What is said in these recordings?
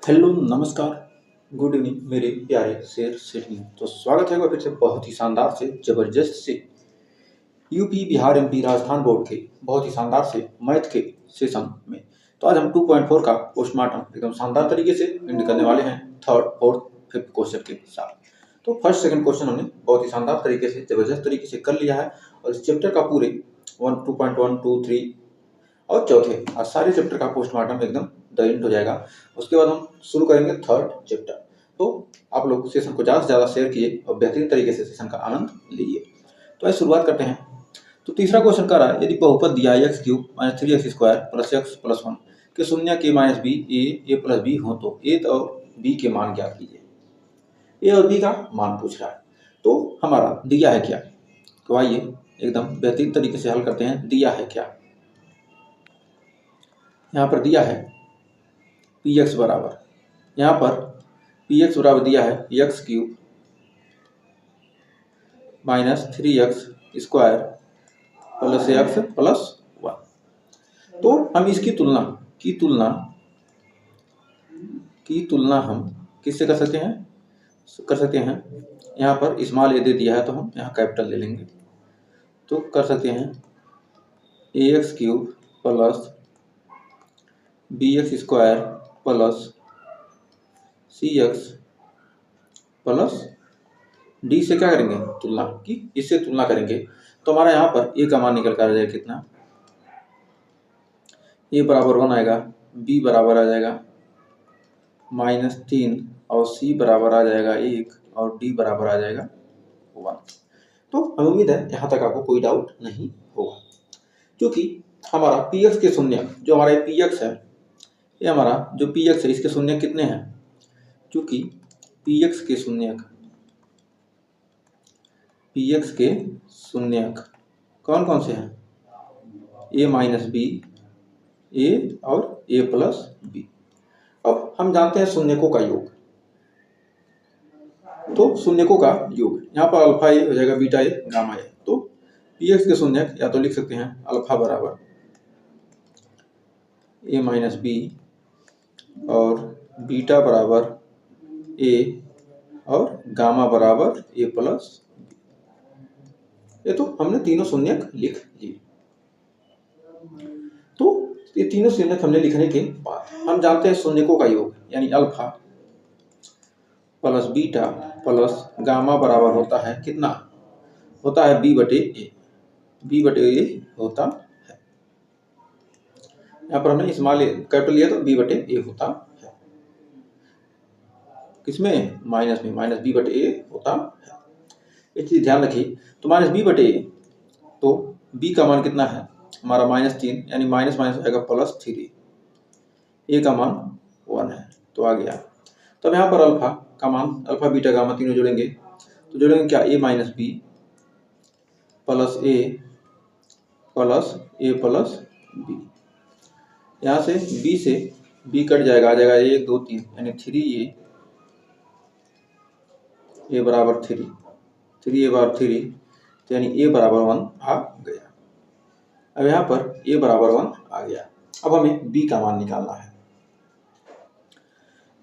Hello नमस्कार, good evening मेरे प्यारे शेर सिडनी। तो स्वागत है फिर से बहुत ही शानदार से ज़बरदस्त से UP Bihar MP Rajasthan board के बहुत ही शानदार से मैथ के सेशन में। तो आज हम 2.4 का पोस्टमार्टम एकदम शानदार तरीके से एंड करने वाले हैं थर्ड फोर्थ फिफ्थ क्वेश्चन के साथ। तो फर्स्ट सेकंड क्वेश्चन हमने बहुत ही शानदार तरीके से ज़बरदस्त तरीके से कर लिया है और इस चैप्टर का पूरे 2.1 2 3 और चौथे आज सारे चैप्टर का पोस्टमार्टम एकदम द एंड हो जाएगा। उसके बाद हम शुरू करेंगे थर्ड चैप्टर। तो आप लोग सेशन को ज़्यादा से ज़्यादा शेयर किए और बेहतरीन तरीके से सेशन का आनंद लीजिए। तो ऐसे शुरुआत करते हैं। तो तीसरा क्वेश्चन कर रहा है, यदि बहुपद दिया है x³ - 3x² + x + 1 के शून्य k - b a + b हो तो a और b के मान ज्ञात कीजिए। a और b का मान पूछ रहा है। तो हमारा दिया है क्या, तो आइए एकदम बेहतरीन तरीके से हल करते हैं। दिया है क्या, यहाँ पर दिया है px बराबर, यहाँ पर px बराबर दिया है x³ - 3x² + x + 1। तो हम इसकी तुलना हम किससे कर सकते हैं, यहाँ पर स्मॉल a दे दिया है तो हम यहाँ कैपिटल ले लेंगे। तो कर सकते हैं ax³ + bx² + cx + d से क्या करेंगे, तुलना की, इससे तुलना करेंगे तो हमारा यहाँ पर a का मान निकल कर आ जाएगा कितना, a बराबर 1 आएगा, b बराबर आ जाएगा -3 और c बराबर आ जाएगा 1 और d बराबर आ जाएगा 1। तो हमें उम्मीद है यहाँ तक आपको कोई डाउट नहीं होगा, क्योंकि हमारा px के शून्य जो हमारा px है, ये हमारा जो px है इसके शून्य कितने हैं, क्योंकि px के शून्यक कौन कौन से हैं, a - b, a और a + b। अब हम जानते हैं शून्यकों का योग, तो शून्यकों का योग यहाँ पर अल्फा ए हो जाएगा, बीटा ए, गामा ए। तो px के शून्यक या तो लिख सकते हैं अल्फा बराबर a - b और बीटा बराबर a और गामा बराबर a + b। ये तो हमने तीनों शून्यक लिख लिए। तो ये तीनों शून्यक हमने लिखने के बाद हम जानते हैं शून्यकों का योग यानी अल्फा + बीटा + गामा बराबर होता है कितना, होता है b/a होता है। यहाँ पर हमने स्मॉल a कैपिटल लिया तो b/a होता है, किसमें, माइनस में, -b/a होता है। एक चीज ध्यान रखिए, तो -b/a, तो b का मान कितना है हमारा -3 यानी माइनस माइनस आएगा +3, a का मान 1 है तो आ गया। तब यहाँ पर अल्फा का मान, अल्फा बीटा गामा तीनों जोड़ेंगे तो जोड़ेंगे क्या, a - b + a + b। यहाँ से b से b कट जाएगा, आ जाएगा 1 2 3 यानी 3a बराबर 3 बराबर 3, तो यानी a बराबर 1 आ गया। अब यहाँ पर a बराबर 1 आ गया। अब हमें b का मान निकालना है,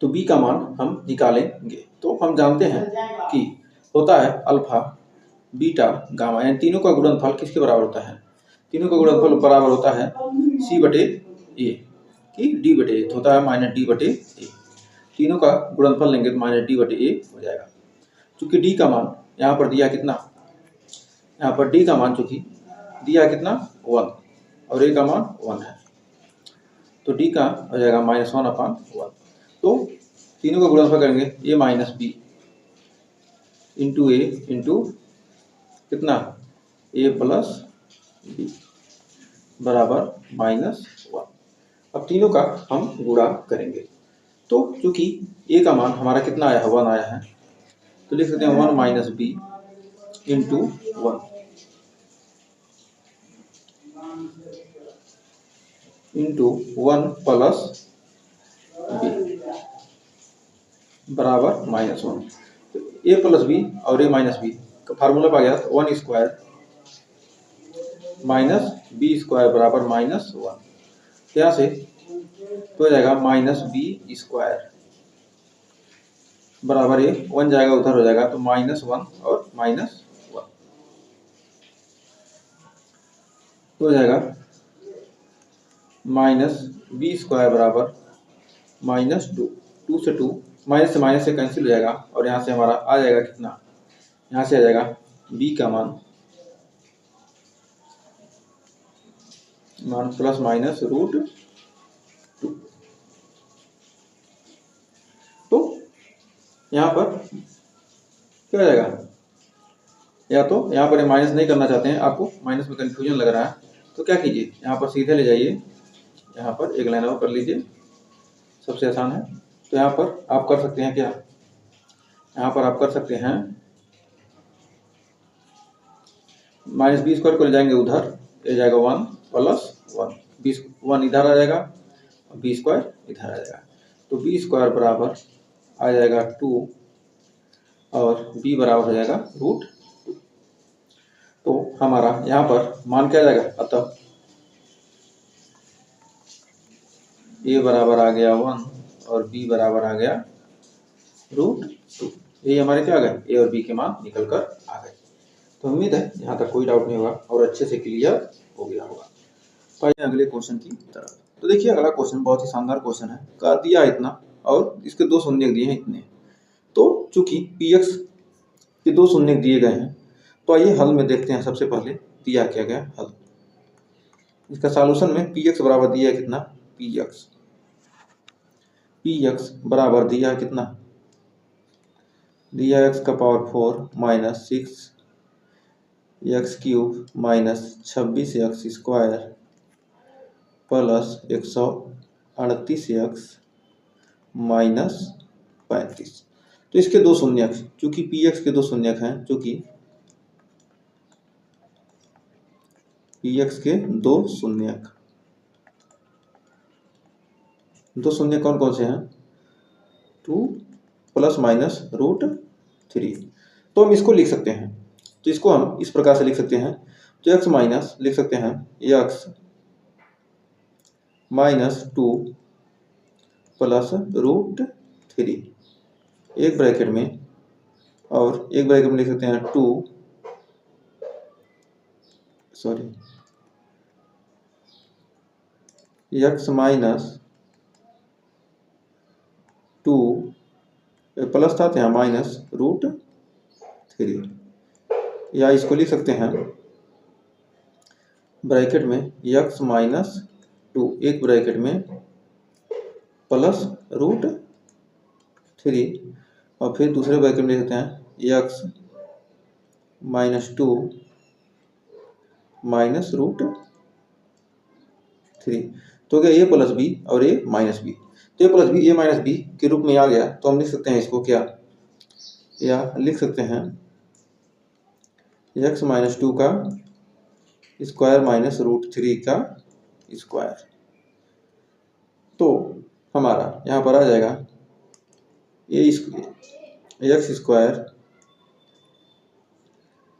तो b का मान हम निकालेंगे। तो हम जानते हैं कि होता है अल्फा बीटा गामा, यानी तीनों का गुणनफल किसके बराबर होता है, तीनों का गुणनफल बराबर होता है c/a की d/a, तो होता है -d/a। तीनों का गुणनफल लेंगे तो -d/a हो जाएगा। चूंकि d का मान यहाँ पर दिया कितना, यहाँ पर d का मान चूंकि दिया कितना 1 और a का मान 1 है, तो d का हो जाएगा -1/1। तो तीनों का गुणनफल करेंगे a - b into a into कितना, a + b बराबर -1। अब तीनों का हम गुणा करेंगे, तो चूंकि a का मान हमारा कितना आया है, 1 आया है, तो लिख सकते हैं 1 - b इंटू 1 इंटू 1 + b बराबर -1। तो a + b और a - b का फार्मूला पा गया, 1² - b² बराबर -1। यहाँ से तो हो जाएगा -b²। बराबर ये 1 जाएगा उधर हो जाएगा, तो -1 और -1 तो हो जाएगा -b² बराबर -2, 2 से 2 माइनस से कैंसिल हो जाएगा, और यहाँ से हमारा आ जाएगा कितना, यहाँ से आ जाएगा b का मान ±√2। तो यहाँ पर क्या हो जाएगा, या तो यहाँ पर माइनस नहीं करना चाहते हैं, आपको माइनस में कंफ्यूजन लग रहा है, तो क्या कीजिए, यहाँ पर सीधे ले जाइए, यहाँ पर एक लाइन और कर लीजिए, सबसे आसान है। तो यहाँ पर आप कर सकते हैं क्या, यहाँ पर आप कर सकते हैं -b² को ले जाएंगे उधर, ये जाएगा 1 + 1, 1 इधर आ जाएगा, b² इधर आ जाएगा, तो b² बराबर आ जाएगा 2 और b बराबर हो जाएगा √2। तो हमारा यहाँ पर मान क्या जाएगा, अतः a बराबर आ गया 1 और b बराबर आ गया √2। ये हमारे क्या आ गए, a और b के मान निकल कर आ गए। तो उम्मीद है यहाँ तक कोई डाउट नहीं होगा और अच्छे से क्लियर हो गया होगा। तो आइए अगले क्वेश्चन की तरफ। तो देखिए अगला क्वेश्चन बहुत ही शानदार क्वेश्चन है, का दिया इतना और इसके 2 शून्य दिए हैं इतने। तो चूंकि px के 2 शून्य दिए गए हैं, तो आइए हल में देखते हैं। सबसे पहले दिया क्या गया हल, इसका सॉल्यूशन में px बराबर दिया है कितना, px बराबर दिया है कितना, दिया x का power 4 - 6 x³ -26x² plus 138x -35। तो इसके 2 शून्यक, चूंकि px के 2 शून्यक हैं, चूंकि px के 2 शून्यक कौन कौन से हैं, 2 ± √3। तो हम इसको लिख सकते हैं, तो इसको हम इस प्रकार से लिख सकते हैं, तो x माइनस लिख सकते हैं x -2 + √3 एक ब्रैकेट में, और एक ब्रैकेट में लिख सकते हैं 2 x -2 प्लस था यहाँ -√3, या इसको लिख सकते हैं ब्रैकेट में x -2 एक ब्रैकेट में प्लस √3, और फिर दूसरे ब्रैकेट में लिख सकते हैं x -2 -√3। तो क्या a + b और a - b, तो a + b a - b के रूप में आ गया, तो हम लिख सकते हैं इसको क्या, या लिख सकते हैं x -2 का स्क्वायर -√3 का स्क्वायर। तो हमारा यहाँ पर आ जाएगा x²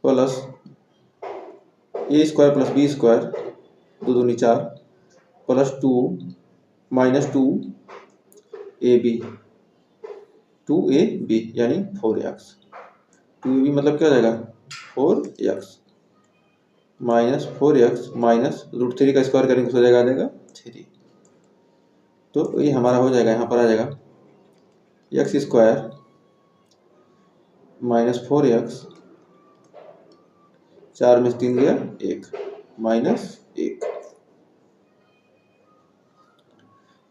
प्लस a² + b² 2 दूनी 4 प्लस 2 2ab यानी 4x। 2ab मतलब क्या हो जाएगा 4x -4x -√3 का स्क्वायर करेंगे तो हो जाएगा 3। तो ये हमारा हो जाएगा, यहाँ पर आ जाएगा x² -4x 4 में 3 गया 1 -1,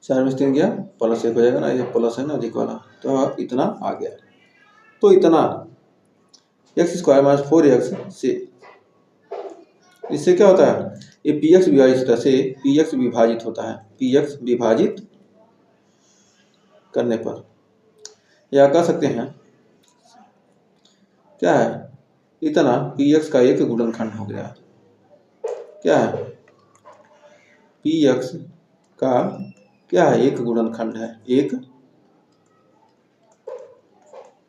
4 में 3 गया +1 हो जाएगा ना, ये प्लस है ना अधिक वाला, तो इतना आ गया। तो इतना x² -4x से, इससे क्या होता है, ये px विभाजित होता है, से px विभाजित होता है, px विभाजित करने पर, या कह सकते हैं क्या है, इतना px का एक गुणनखंड हो गया। क्या है, px का क्या है, एक गुणनखंड है, एक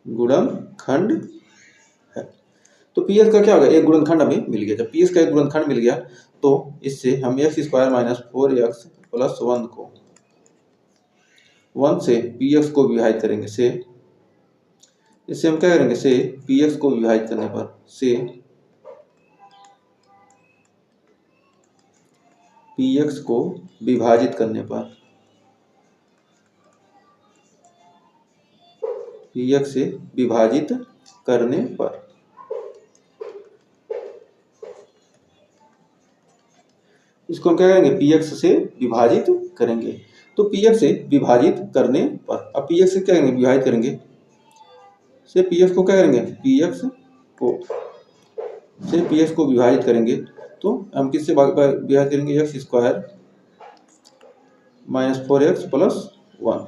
गुणनखंड है। तो px का क्या होगा, एक गुणनखंड हमें मिल गया। जब px का एक गुणनखंड मिल गया, तो इससे हम x² -4x + 1 को 1 से px को विभाजित करेंगे, से इससे हम क्या करेंगे, से पी एक्स को विभाजित करने पर, से पी एक्स को विभाजित करने पर, पी एक्स से विभाजित करने पर इसको हम क्या करेंगे, पी एक्स से विभाजित करेंगे। तो पी एक्स से विभाजित करने पर, अब पी एक्स से क्या करेंगे, विभाजित करेंगे, से पी एक्स को क्या करेंगे, पी एक्स को से पी एक्स को विभाजित करेंगे तो हम किससे विभाजित करेंगे, x square minus 4x plus 1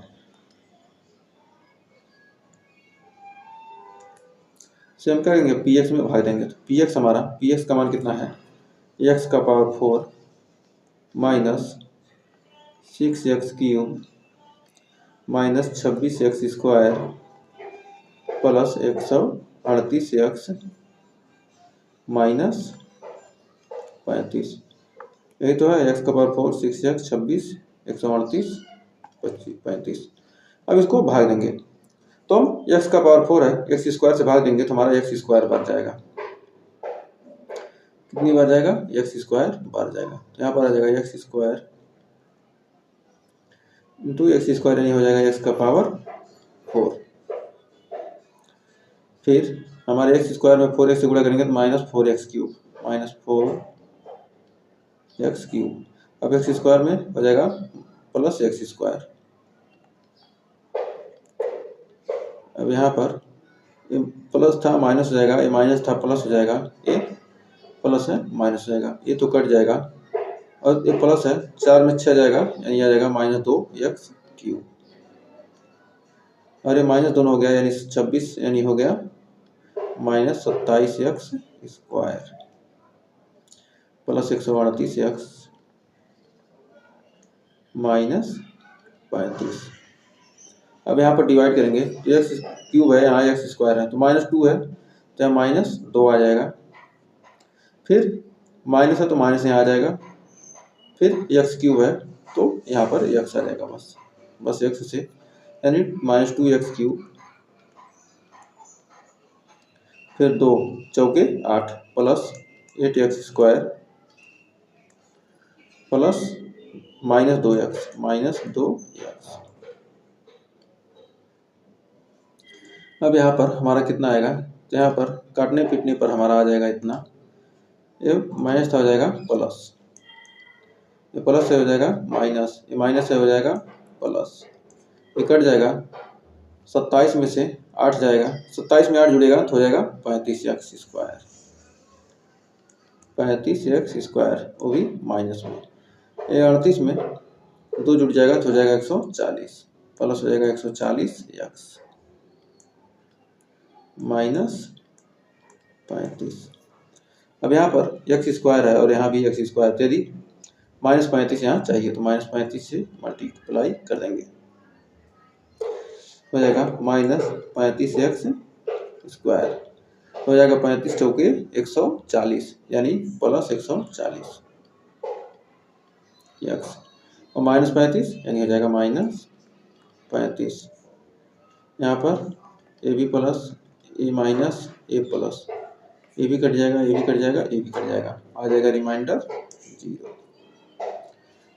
से हम क्या करेंगे, पी एक्स में भाग देंगे। तो पी एक्स हमारा, पी एक्स का मान कितना है, एक्स का power 4 minus 6x cube minus 26x square plus 138x minus 35, यही तो है, एक्स का पावर 4 6x 26 138 35। अब इसको भाग देंगे तो हम एक्स का पावर 4 है, एक्स स्क्वायर से भाग देंगे तो हमारा एक्स स्क्वायर बढ़ जाएगा, कितनी बार जाएगा, एक्स स्क्वायर बढ़ जाएगा। तो यहाँ पर आ जाएगा x square into x square, यानी हो जाएगा एक्स का पावर 4। फिर हमारे एक्स स्क्वायर में 4x से गुणा करेंगे तो minus 4x cube, minus 4x cube. अब एक्स स्क्वायर में हो जाएगा प्लस एक्स स्क्वायर। अब यहाँ पर ये प्लस था माइनस हो जाएगा, ये माइनस था प्लस हो जाएगा, ये प्लस है माइनस हो जाएगा, ये तो कट जाएगा और ये प्लस है, 4 में 6 जाएगा यानी आ जाएगा माइनस 2x क्यूब, और ये माइनस दोनों हो गया यानी 26, यानी हो गया minus 27x square plus 138x minus 35। अब यहाँ पर डिवाइड करेंगे तो एक्स क्यूब है, यहाँ एक्स स्क्वायर है तो माइनस 2 है तो यहाँ माइनस 2 आ जाएगा, फिर माइनस है तो माइनस यहाँ आ जाएगा, फिर एक्स क्यूब है तो यहाँ पर एक्स आ जाएगा, बस एक्स से, यानी माइनस 2x क्यूब, फिर 2 चौके 8 plus 8x square plus minus 2x। अब यहाँ पर हमारा कितना आएगा, तो यहाँ पर काटने पीटने पर हमारा आ जाएगा इतना, ये माइनस हो जाएगा प्लस, ये प्लस से हो जाएगा माइनस, ये माइनस से हो जाएगा प्लस, ये कट जाएगा, 27 में से 8 जाएगा, 27 में 8 जुड़ेगा तो हो जाएगा 35x स्क्वायर, 35x स्क्वायर, वो भी माइनस में। ये 38 में 2 जुड़ जाएगा तो हो जाएगा 140, प्लस हो जाएगा 140x माइनस 35। अब यहाँ पर एक्स स्क्वायर है और यहाँ भी एक्स स्क्वायर, तो यदि माइनस 35 यहाँ चाहिए तो माइनस 35 से मल्टीप्लाई कर देंगे, हो जाएगा माइनस 35x स्क्वायर, हो जाएगा 35 चौके 140 यानी प्लस 140 एक्स, और माइनस 35 यानी हो जाएगा माइनस 35। यहाँ पर ए भी प्लस, ए माइनस, ए प्लस, ए भी कट जाएगा, ए भी कट जाएगा, ए भी कट जाएगा, आ जाएगा रिमाइंडर 0।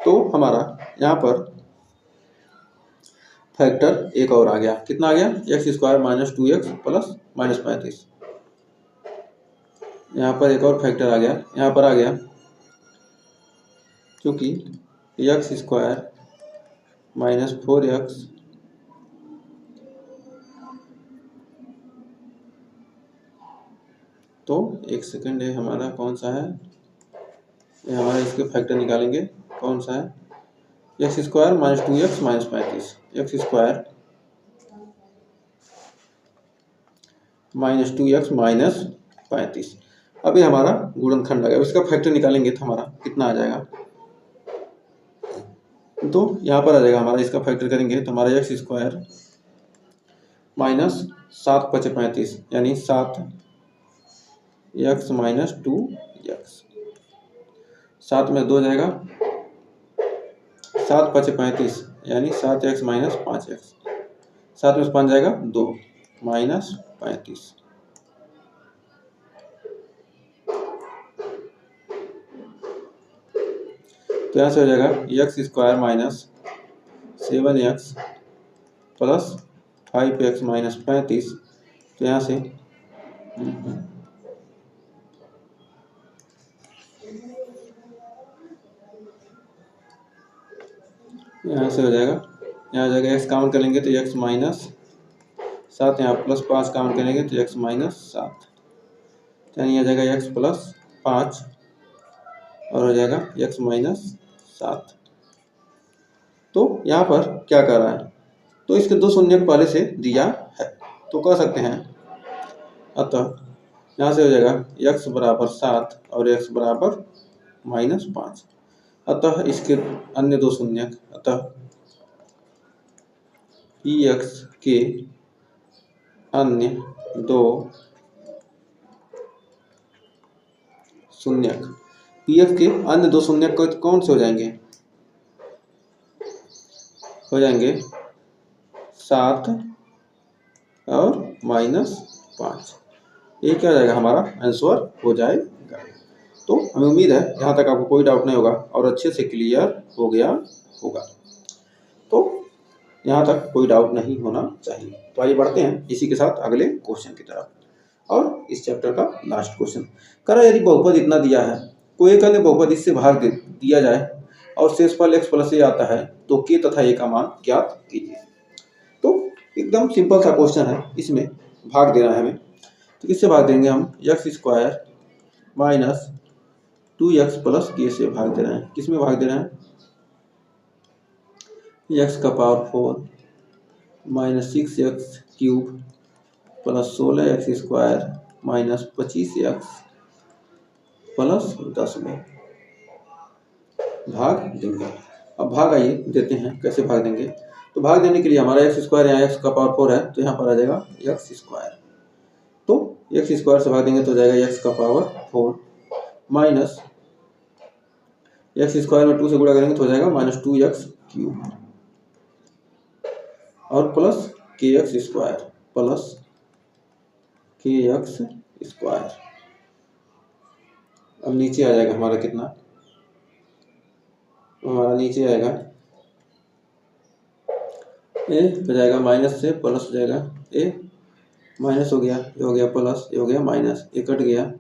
तो हमारा यहाँ पर फैक्टर एक और आ गया, कितना आ गया, x square minus 2x plus minus 35। यहाँ पर एक और फैक्टर आ गया, यहाँ पर आ गया क्योंकि एक्स स्क्वायर माइनस 4x तो एक सेकंड है, हमारा कौन सा है, ये हमारा इसके फैक्टर निकालेंगे, कौन सा है, x square minus 2x minus 35, x square minus 2x minus 35। अब ये हमारा गुणनखंड आ गया, इसका फैक्टर निकालेंगे तो हमारा कितना आ जाएगा, तो यहाँ पर आ जाएगा हमारा, इसका फैक्टर करेंगे तो हमारा एक्स स्क्वायर माइनस 7 × 5 = 35 यानी 7x माइनस 2x, 7 में 2 जाएगा, 7 × 5 = 35 यानी 7x माइनस 5x, 7 में 5 जाएगा 2 माइनस 35। तो यहाँ से हो जाएगा x square minus 7x plus 5x minus 35। तो यहाँ से हो जाएगा, यहाँ हो जाएगा x काउंट करेंगे तो x माइनस 7, यहाँ प्लस 5 काउंट करेंगे तो x माइनस 7, यानी आ जाएगा x प्लस 5 और हो जाएगा x माइनस 7। तो यहाँ पर क्या कर रहा है, तो इसके दो शून्य पहले से दिया है तो कह सकते हैं, अतः यहाँ से हो जाएगा x बराबर 7 और x बराबर माइनस 5। अतः इसके अन्य दो शून्य, अतः px के अन्य दो शून्यक, pf के अन्य दो शून्यक कौन से हो जाएंगे, हो जाएंगे 7 और माइनस 5। ये क्या हो जाएगा, हमारा आंसर हो जाएगा। तो हमें उम्मीद है यहाँ तक आपको कोई डाउट नहीं होगा और अच्छे से क्लियर हो गया होगा। तो यहाँ तक कोई डाउट नहीं होना चाहिए। तो आइए बढ़ते हैं इसी के साथ अगले क्वेश्चन की तरफ, और इस चैप्टर का लास्ट क्वेश्चन करा, यदि बहुपद इतना दिया है, कोई एक अन्य बहुपद इससे भाग दिया जाए और शेषफल x प्लस a आता है तो k तथा a का मान ज्ञात कीजिए। तो एकदम सिंपल सा क्वेश्चन है, इसमें भाग देना है हमें। तो किससे भाग देंगे हम, x square minus 2x plus k से भाग दे रहे हैं। किस में भाग दे रहे हैं, x का power 4 minus 6x cube plus 16x square minus 25x plus 10 में भाग देंगे। अब भाग आइए देते हैं, कैसे भाग देंगे। तो भाग देने के लिए हमारा एक्स स्क्वायर यहाँ x का पावर 4 है तो यहाँ पर आ जाएगा एक्स स्क्वायर। तो एक्स स्क्वायर से भाग देंगे तो जाएगा x का पावर 4 माइनस एक्स स्क्वायर में 2 से गुणा करेंगे तो हो जाएगा माइनस 2x क्यूब और प्लस के एक्स स्क्वायर प्लस के एक्स स्क्वायर। अब नीचे आ जाएगा हमारा कितना, हमारा नीचे आएगा ए हो जाएगा माइनस से प्लस हो जाएगा, ए माइनस हो गया, ये हो गया प्लस, ये हो गया माइनस, ये कट गया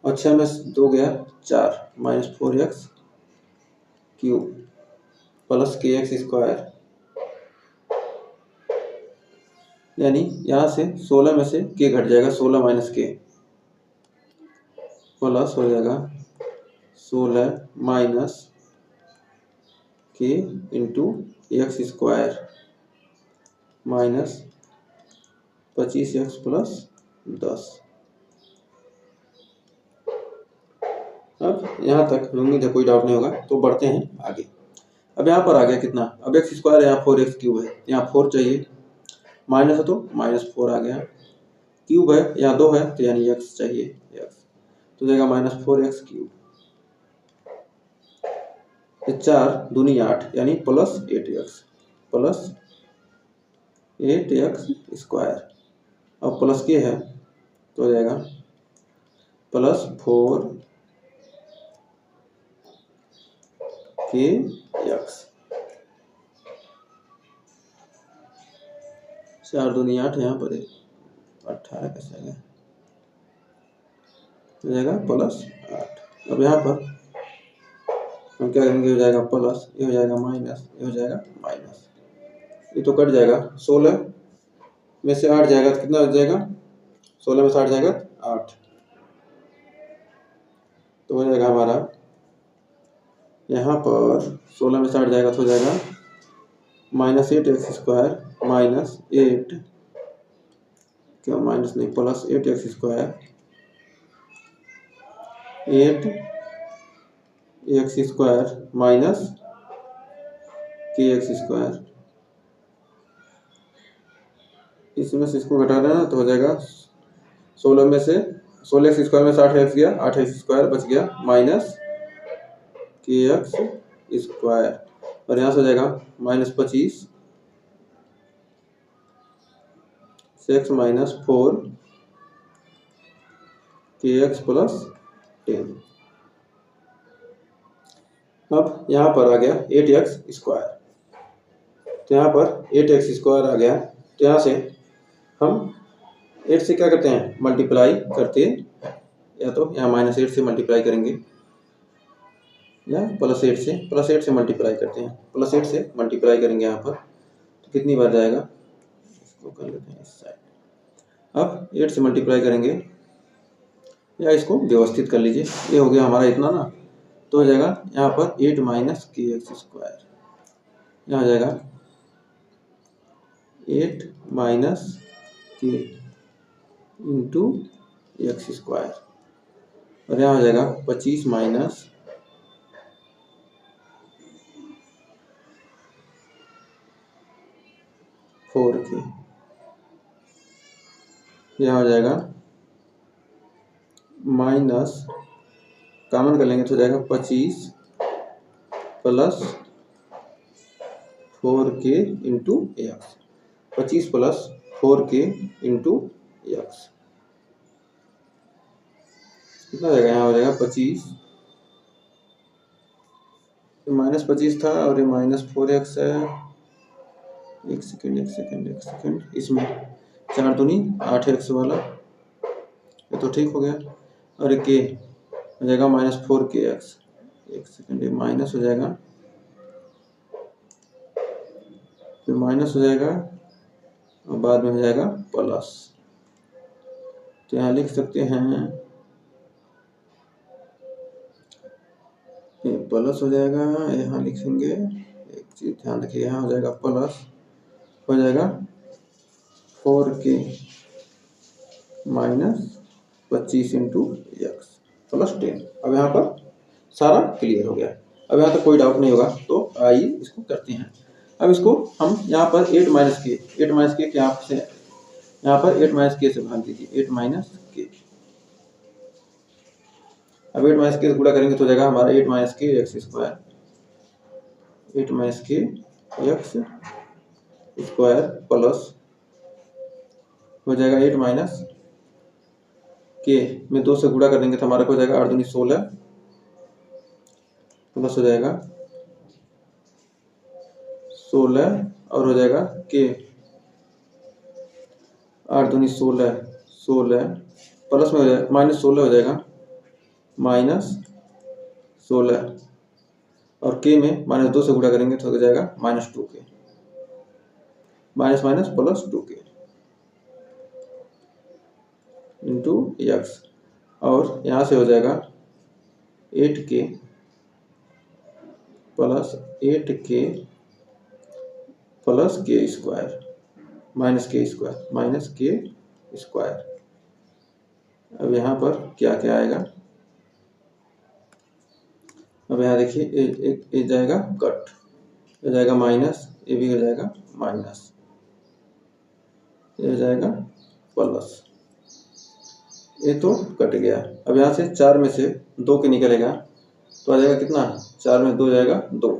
और 6 में 2 गया 4 माइनस 4x क्यूब प्लस के एक्स स्क्वायर, यानी यहाँ से 16 में से k घट जाएगा, 16 माइनस k प्लस हो जाएगा 16 minus k into x square minus 25x plus 10। अब यहाँ तक उम्मीद है कोई डाउट नहीं होगा, तो बढ़ते हैं आगे। अब यहाँ पर आ गया कितना, अब एक्स स्क्वायर है, यहाँ 4x क्यूब है, यहाँ 4 चाहिए, माइनस है तो माइनस 4 आ गया, क्यूब है यहाँ 2 है तो यानी x चाहिए, x तो जाएगा माइनस 4x क्यूब, 4 दूनी 8 यानी प्लस 8x स्क्वायर, अब प्लस के है तो हो जाएगा प्लस 4kx, 4 दूनी 8 यहाँ पर 18 कैसे आएगा, हो जाएगा प्लस 8। अब यहाँ पर हम क्या करेंगे, हो जाएगा प्लस, ये हो जाएगा माइनस, ये हो जाएगा माइनस, ये तो कट जाएगा, 16 में से 8 जाएगा तो कितना हो जाएगा, 16 में से 8 जाएगा 8, तो हो जाएगा हमारा यहाँ पर 16 में से 8 जाएगा तो हो जाएगा माइनस 8x स्क्वायर माइनस 8, क्या माइनस नहीं plus 8x square 8x square minus kx square, इसमें से इसको घटा देना तो हो जाएगा 16 में से 16x स्क्वायर में से 8x गया, 8x स्क्वायर बच गया माइनस kx स्क्वायर, और यहाँ से हो जाएगा माइनस 25 6 माइनस 4 kx प्लस 10। अब यहाँ पर आ गया 8x स्क्वायर, तो यहाँ पर 8x स्क्वायर आ गया। तो यहाँ से हम 8 से क्या करते हैं, मल्टीप्लाई करते हैं, या तो यहाँ -8 से मल्टीप्लाई करेंगे या +8 से मल्टीप्लाई करते हैं। +8 से मल्टीप्लाई करेंगे यहाँ पर, तो कितनी बार जाएगा, इसको कर लेते हैं इस साइड। अब 8 से मल्टीप्लाई करेंगे, या इसको व्यवस्थित कर लीजिए, ये हो गया हमारा इतना ना, तो हो जाएगा यहाँ पर 8 माइनस kx स्क्वायर, यहाँ हो जाएगा 8 minus k into x square, और यहाँ हो जाएगा 25 माइनस 4k, यहाँ हो जाएगा माइनस, कॉमन कर लेंगे तो हो जाएगा 25 plus 4k into x, 25 plus 4k into x, कितना हो जाएगा, यहाँ हो जाएगा 25, -25 था और ये -4x है। एक सेकेंड, इसमें 4 दूनी 8x वाला, ये तो ठीक हो गया, और एक के हो जाएगा -4kx, एक सेकेंड, ये माइनस हो जाएगा, फिर माइनस हो जाएगा और बाद में हो जाएगा प्लस, तो यहाँ लिख सकते हैं, ये प्लस हो जाएगा, यहाँ लिखेंगे, एक चीज ध्यान रखिए, यहाँ हो जाएगा प्लस, हो जाएगा 4k minus 25 into x plus 10। अब यहाँ पर सारा क्लियर हो गया, अब यहाँ तक कोई डाउट नहीं होगा, तो आइए इसको करते हैं। अब इसको हम यहाँ पर 8 माइनस के क्या से, यहाँ पर 8 माइनस के से भाग दीजिए, 8 माइनस के, अब 8 माइनस के से गुणा करेंगे तो हो जाएगा हमारा 8 माइनस के एक्स स्क्वायर, 8 माइनस के एक्स स्क्वायर प्लस हो जाएगा 8 माइनस के में 2 से गुणा कर देंगे तो हमारा हो जाएगा 8 दूनी 16 प्लस हो जाएगा 16 और हो जाएगा के 8 दूनी 16 प्लस में हो जाएगा -16 हो जाएगा -16 और के में -2 से गुणा करेंगे तो हो जाएगा -2k, minus plus 2k into x, और यहाँ से हो जाएगा 8k plus 8k plus k square minus k square. अब यहाँ पर क्या क्या आएगा, अब यहाँ देखिए एक जाएगा कट, हो जाएगा माइनस, ये भी हो जाएगा माइनस, ये हो जाएगा प्लस, ये तो कट गया। अब यहाँ से 4 में से 2 के निकलेगा तो आ जाएगा कितना, 4 में 2 जाएगा 2,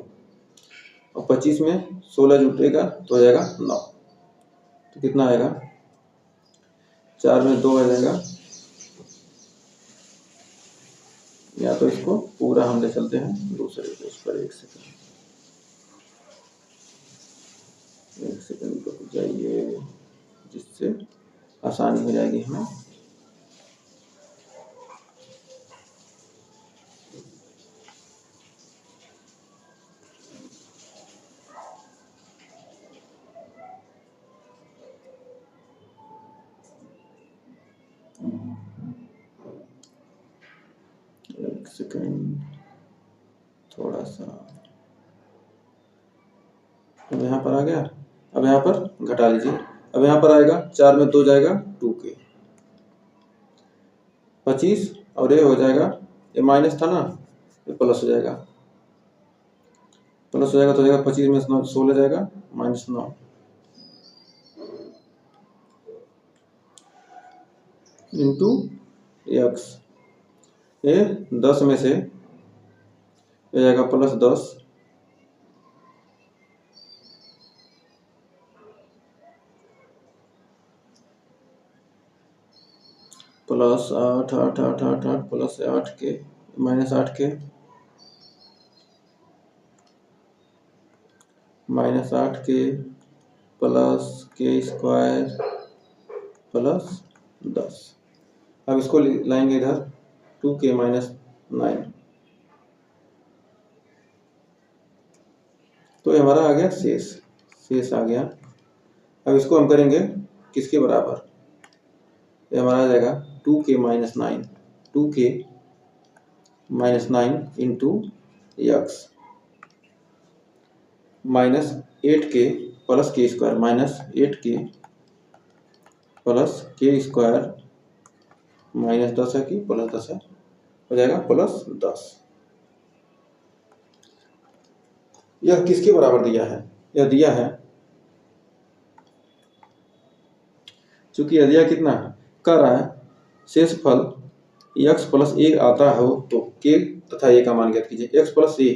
और 25 में 16 जुटेगा तो हो जाएगा 9, तो कितना आएगा, 4 में 2 आ जाएगा, या तो इसको पूरा हम ले चलते हैं दूसरे पेज पर, एक सेकंड रुक जाइए, जिससे आसानी हो जाएगी हमें। एक सेकंड, थोड़ा सा, अब यहाँ पर आ गया, अब यहाँ पर घटा लीजिए, अब यहाँ पर आएगा 4 में 2 जाएगा 2k, 25 और ये हो जाएगा, ये माइनस था ना, ये प्लस हो जाएगा, तो हो जाएगा 25 में 16 जाएगा -9 इंटू एक्स, ये 10 में से हो जाएगा +10, plus 8 8 8 8 8 plus 8k minus 8k minus 8k plus k square plus 10। अब इसको लाएंगे इधर 2k माइनस 9, तो ये हमारा आ गया शेष आ गया। अब इसको हम करेंगे किसके बराबर, ये हमारा आ जाएगा 2k minus 9, 2k minus 9 into x minus 8k plus k square minus 8k plus k square minus 10 है कि प्लस 10 है, हो जाएगा प्लस 10। यह किसके बराबर दिया है, यह दिया है, चूंकि यह दिया कितना कर रहा है शेषफल x प्लस a आता हो तो k तथा a का मान ज्ञात कीजिए। x प्लस a,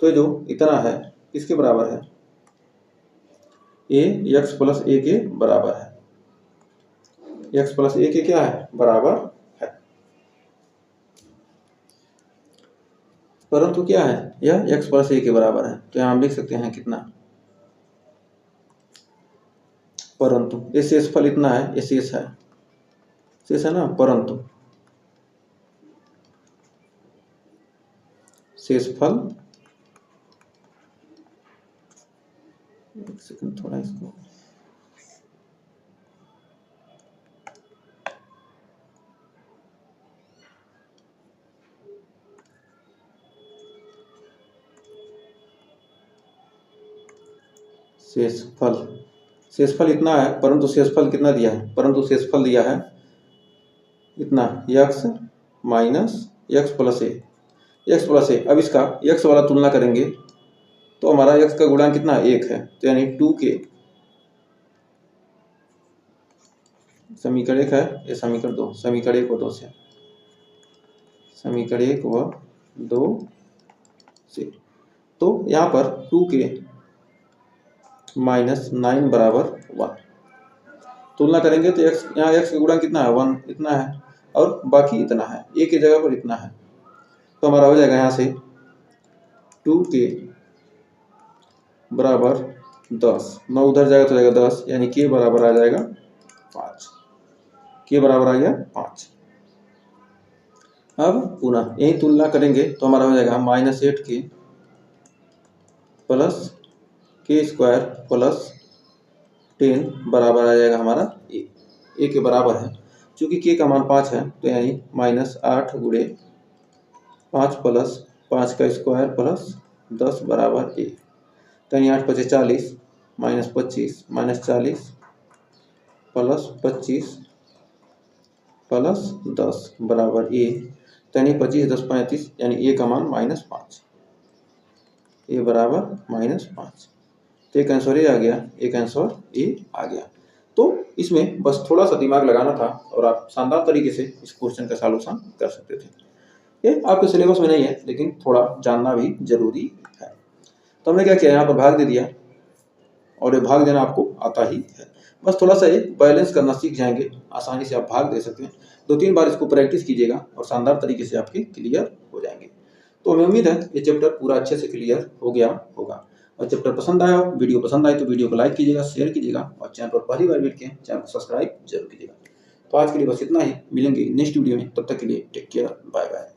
तो जो इतना है किसके बराबर है, a x प्लस a के बराबर है, x प्लस a के क्या है बराबर है, परंतु क्या है यह x प्लस a के बराबर है, तो यहाँ हम लिख सकते हैं कितना, परंतु ये शेषफल इतना है, ये शेष है ना, परंतु शेषफल, एक सेकंड थोड़ा इसको, शेषफल इतना है, परंतु शेषफल कितना दिया है, परंतु शेषफल दिया है इतना x माइनस एक्स प्लस ए। अब इसका x वाला तुलना करेंगे तो हमारा x का गुणांक कितना 1 है, तो यानी 2k, समीकरण 1 है, ये समीकरण 2, समीकरण 1 और 2 से, समीकरण 1 व 2 से, तो यहाँ पर 2k माइनस 9 बराबर 1 तुलना करेंगे तो x, यहाँ x का गुणांक कितना है 1, इतना है, और बाकी इतना है, a की जगह पर इतना है, तो हमारा हो जाएगा यहाँ से 2k बराबर 10, 9 उधर जाएगा तो जाएगा 10, यानी k बराबर आ जाएगा 5, k बराबर आ गया 5। अब पुनः यही तुलना करेंगे तो हमारा हो जाएगा minus 8k plus k square plus 10 बराबर आ जाएगा हमारा a के बराबर है, चूंकि k का मान 5 है, तो यानी माइनस 8 गुणे 5 प्लस 5 का स्क्वायर प्लस 10 बराबर a, तो यानी 8 5 40 माइनस 25 माइनस 40 प्लस 25 प्लस 10 बराबर a, तो यानी 25 10 35, यानी a का मान -5, a बराबर -5, तो एक आंसर ए आ गया, एक आंसर ए आ गया। तो इसमें बस थोड़ा सा दिमाग लगाना था और आप शानदार तरीके से इस क्वेश्चन का सॉल्यूशन कर सकते थे। ये आपके सिलेबस में नहीं है, लेकिन थोड़ा जानना भी जरूरी है। तो हमने क्या किया, यहाँ पर भाग दे दिया, और ये भाग देना आपको आता ही है, बस थोड़ा सा ये बैलेंस करना सीख जाएंगे, आसानी से आप भाग दे सकते हैं। 2-3 बार इसको प्रैक्टिस कीजिएगा और शानदार तरीके से आपके क्लियर हो जाएंगे। तो हमें उम्मीद है ये चैप्टर पूरा अच्छे से क्लियर हो गया होगा। और चैप्टर पसंद आया, वीडियो पसंद आई तो वीडियो को लाइक कीजिएगा, शेयर कीजिएगा, और चैनल पर पहली बार विजिट किए चैनल को सब्सक्राइब जरूर कीजिएगा। तो आज के लिए बस इतना ही, मिलेंगे नेक्स्ट वीडियो में, तब तक के लिए टेक केयर, बाय बाय।